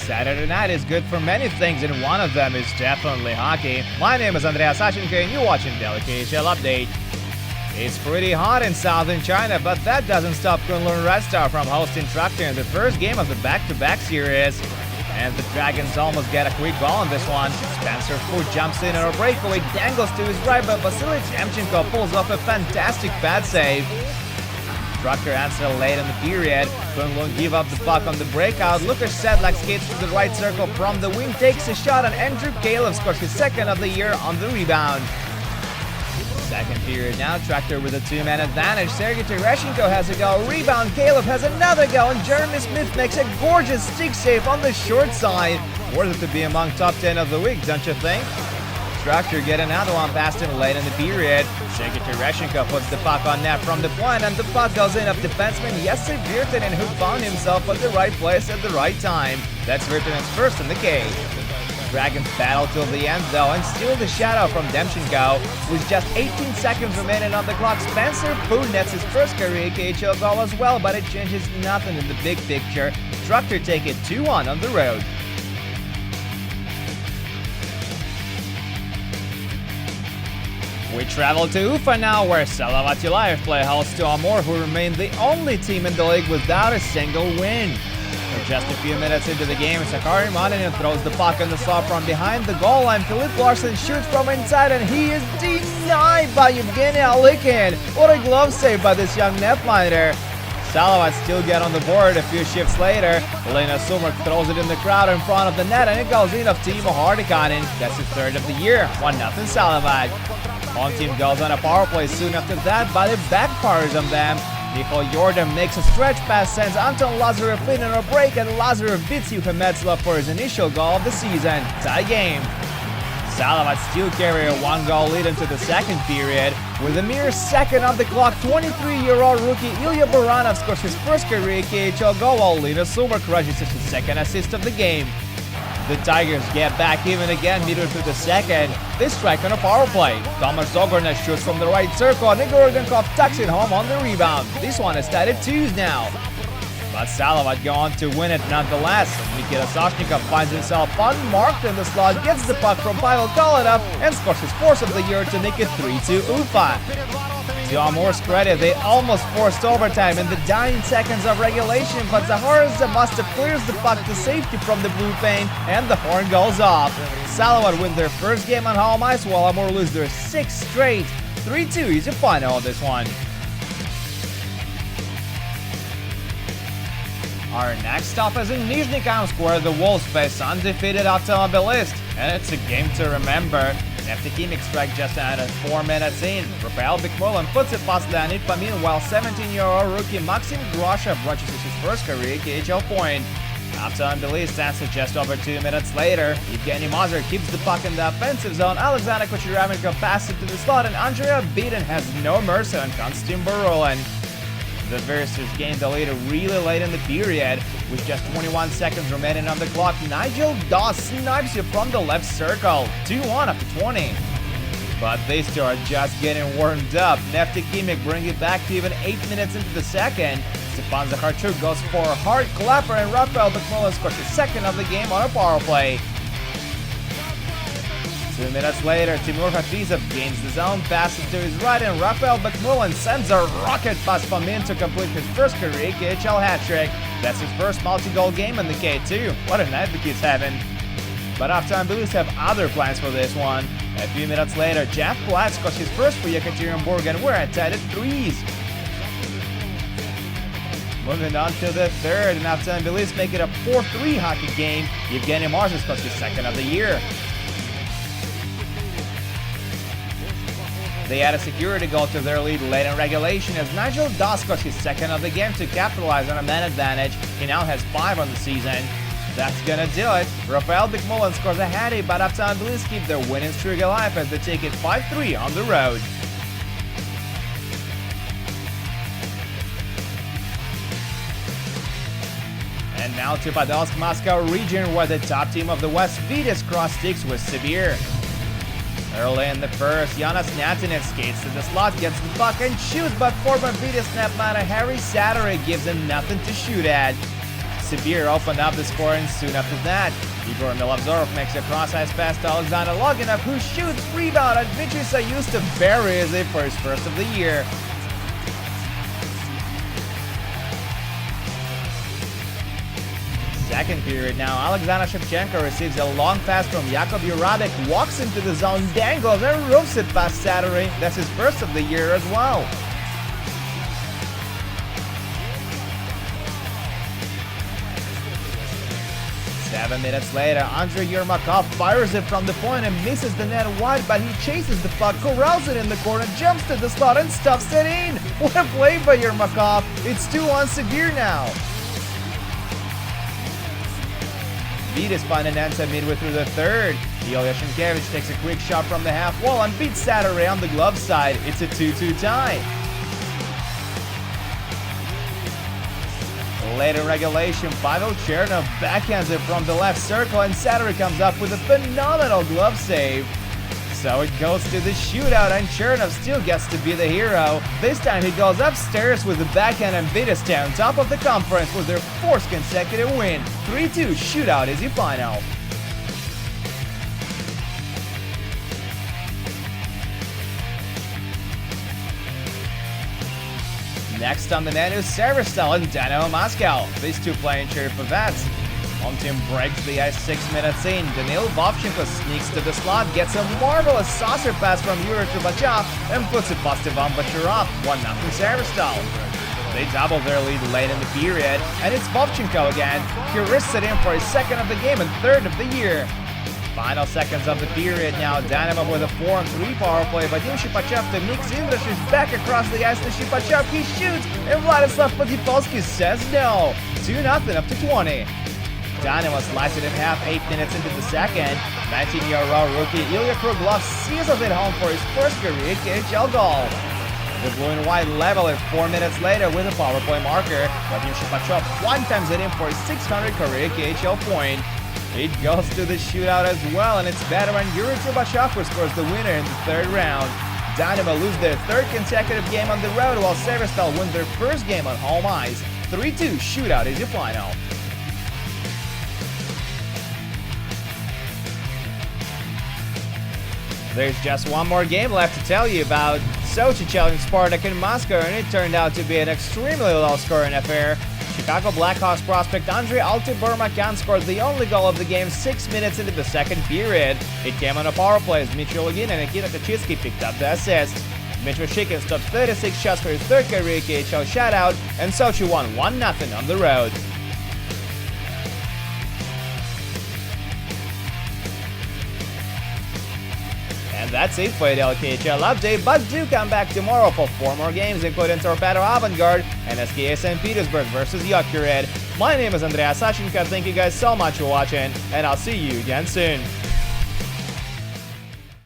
Saturday night is good for many things, and one of them is definitely hockey. My name is Andrea Sashenko, and you're watching Daily KHL Update. It's pretty hot in southern China, but that doesn't stop Kunlun Red Star from hosting Traktor in the first game of the back-to-back series. And the Dragons almost get a quick goal on this one. Spencer Foot jumps in on a breakaway, dangles to his right, but Vasily Demchenko pulls off a fantastic pad save. Traktor answer late in the period. Kunlun give up the puck on the breakout. Lukas Sedlak skates to the right circle from the wing, takes a shot, and Andrew Kalov scores his second of the year on the rebound. Second period now, Traktor with a two-man advantage. Sergei Tereshchenko has a goal, rebound, Kalov has another goal, and Jeremy Smith makes a gorgeous stick save on the short side. Worth it to be among top 10 of the week, don't you think? Traktor get another one past him late in the period. Sergei Tereshchenko puts the puck on net from the point, and the puck goes in of defenseman Jesse Virtanen, who found himself at the right place at the right time. That's Virtanen's first in the cage. Dragons battle till the end though, and steal the shadow from Demchenko. With just 18 seconds remaining on the clock, Spencer Foot nets his first career KHL goal as well, but it changes nothing in the big picture. Traktor take it 2-1 on the road. We travel to Ufa now, where Salavat Ulayev play host to Amur, who remain the only team in the league without a single win. For just a few minutes into the game, Sakari Maninen throws the puck in the slot from behind the goal line. Philip Larsen shoots from inside, and he is denied by Evgeny Alikin. What a glove save by this young netliner. Salavat still get on the board a few shifts later. Elena Sumer throws it in the crowd in front of the net, and it goes in of Timo Hartikainen. That's his third of the year. 1-0 Salavat. Home team goes on a power play soon after that, but it backfires on them. Michael Jordan makes a stretch pass, sends Anton Lazarev in on a break, and Lazarev beats Juha Metzla for his initial goal of the season. Tie game. Salavat still carry a one-goal lead into the second period. With a mere second on the clock, 23-year-old rookie Ilya Baranov scores his first career KHL goal, while Lina Sumer crushes his second assist of the game. The Tigers get back even again midway through the second. They strike on a power play. Tomas Zogorna shoots from the right circle, and Igor Urgankov tucks it home on the rebound. This one is tied at 2 now. But Salavat go on to win it nonetheless. Nikita Sashnikov finds himself unmarked in the slot, gets the puck from Pavel Kolenov, and scores his fourth of the year to make it 3-2 Ufa. To Amur's credit, they almost forced overtime in the dying seconds of regulation, but Zaharas Zamasta clears the puck to safety from the blue paint, and the horn goes off. Salavat win their first game on home ice, while Amur lose their 6th straight. 3-2 is the final of this one. Our next stop is in Nizhny-Kamsk, where the Wolves face undefeated Automobilist, and it's a game to remember. Neftekhimik strike just added 4 minutes in. Rafael Bikmulan puts it past Leonid Pamin, while 17-year-old rookie Maxim Groshev registers his first career KHL point. Automobilist answers just over 2 minutes later. Evgeny Mazur keeps the puck in the offensive zone. Alexander Kucheravenko passes it to the slot, and Andrea Beaton has no mercy on Konstantin Barulin. The Versters gained the lead really late in the period. With just 21 seconds remaining on the clock, Nigel Doss snipes you from the left circle. 2-1 after 20. But these two are just getting warmed up. Neftekhimik bring it back to even 8 minutes into the second. Stepan Zakharchuk goes for a hard clapper, and Rafael Bikmulan scores his second of the game on a power play. 2 minutes later, Timur Hafizov gains the zone, passes to his right, and Rafael Bikmulan sends a rocket past Pamin to complete his first career KHL hat-trick. That's his first multi-goal game in the K2. What a night the kid's having. But Automobilists have other plans for this one. A few minutes later, Jeff Platt scores his first for Yekaterinburg, and we're tied at 3s. Moving on to the third, and Automobilists make it a 4-3 hockey game. Evgeny Martin scores his second of the year. They add a security goal to their lead late in regulation as Nigel Doss scores his second of the game to capitalize on a man advantage. He now has 5 on the season. That's gonna do it. Rafael Bikmulan scores a hattie, but Automobilists keep their winning streak alive as they take it 5-3 on the road. And now to Podolsk Moscow region, where the top team of the West, Vitis, cross sticks with Sibir. Early in the first, Jonas Natinen skates to the slot, gets the puck and shoots, but former Vitis netminer Harry Sattery gives him nothing to shoot at. Novosibir opened up the score, and soon after that, Igor Milovzorov makes a cross-ice pass to Alexander Loginov, who shoots, rebound, and Dmitry Sayusta buries it for his first of the year. Second period now, Alexander Shevchenko receives a long pass from Jakub Jurabek, walks into the zone, dangles, and roofs it past Saturday. That's his first of the year as well. Seven minutes later, Andrei Yermakov fires it from the point and misses the net wide, but he chases the puck, corrals it in the corner, jumps to the slot, and stuffs it in. What a play by Yermakov. It's 2-1 Severe now. Vidas find an answer midway through the third. Ilya Shenkiewicz takes a quick shot from the half wall and beats Saturday on the glove side. It's a 2-2 tie. Late in regulation, Pavel Chernov backhands it from the left circle, and Saturday comes up with a phenomenal glove save. So it goes to the shootout, and Chernov still gets to be the hero. This time he goes upstairs with the backhand, and Vidas on top of the conference with their fourth consecutive win. 3-2 shootout is the final. Next on the net is Severstal and Dynamo Moscow. These two play in shared for vets. Home team breaks the ice 6 minutes in. Danil Vovchenko sneaks to the slot, gets a marvelous saucer pass from Yuri Trubachov, and puts it past Ivan Bacharov. 1-0 Severstal. They double their lead late in the period, and it's Vovchenko again. He risks it in for his second of the game and third of the year. Final seconds of the period now. Dynamo with a 4-on-3 power play, but in Shipachev to Mix Imdrash is back across the ice to Shipachev. He shoots, and Vladislav Podipolsky says no. 2-0 up to 20. Dynamo sliced it in half 8 minutes into the second. 19-year-old rookie Ilya Kruglov seals it home for his first career KHL goal. The blue and white level it 4 minutes later with a power play marker. Vadim Shipachev one-times it in for his 600th career KHL point. It goes to the shootout as well, and it's veteran Yuri Trubachov who scores the winner in the third round. Dynamo lose their third consecutive game on the road, while Severstal wins their first game on home ice. 3-2 shootout is your final. There's just one more game left to tell you about. Sochi challenged Spartak in Moscow, and it turned out to be an extremely low-scoring affair. Chicago Blackhawks prospect Andrei Altiburmakan scored the only goal of the game 6 minutes into the second period. It came on a power play as Dmitry Lugin and Nikita Kachitsky picked up the assist. Dmitry Shikin stopped 36 shots for his third career KHL shutout, and Sochi won 1-0 on the road. And that's it for the KHL update, but do come back tomorrow for 4 more games, including Torpedo Avangard and SKA St. Petersburg versus Jokered. My name is Andrea Sachenko. Thank you guys so much for watching, and I'll see you again soon.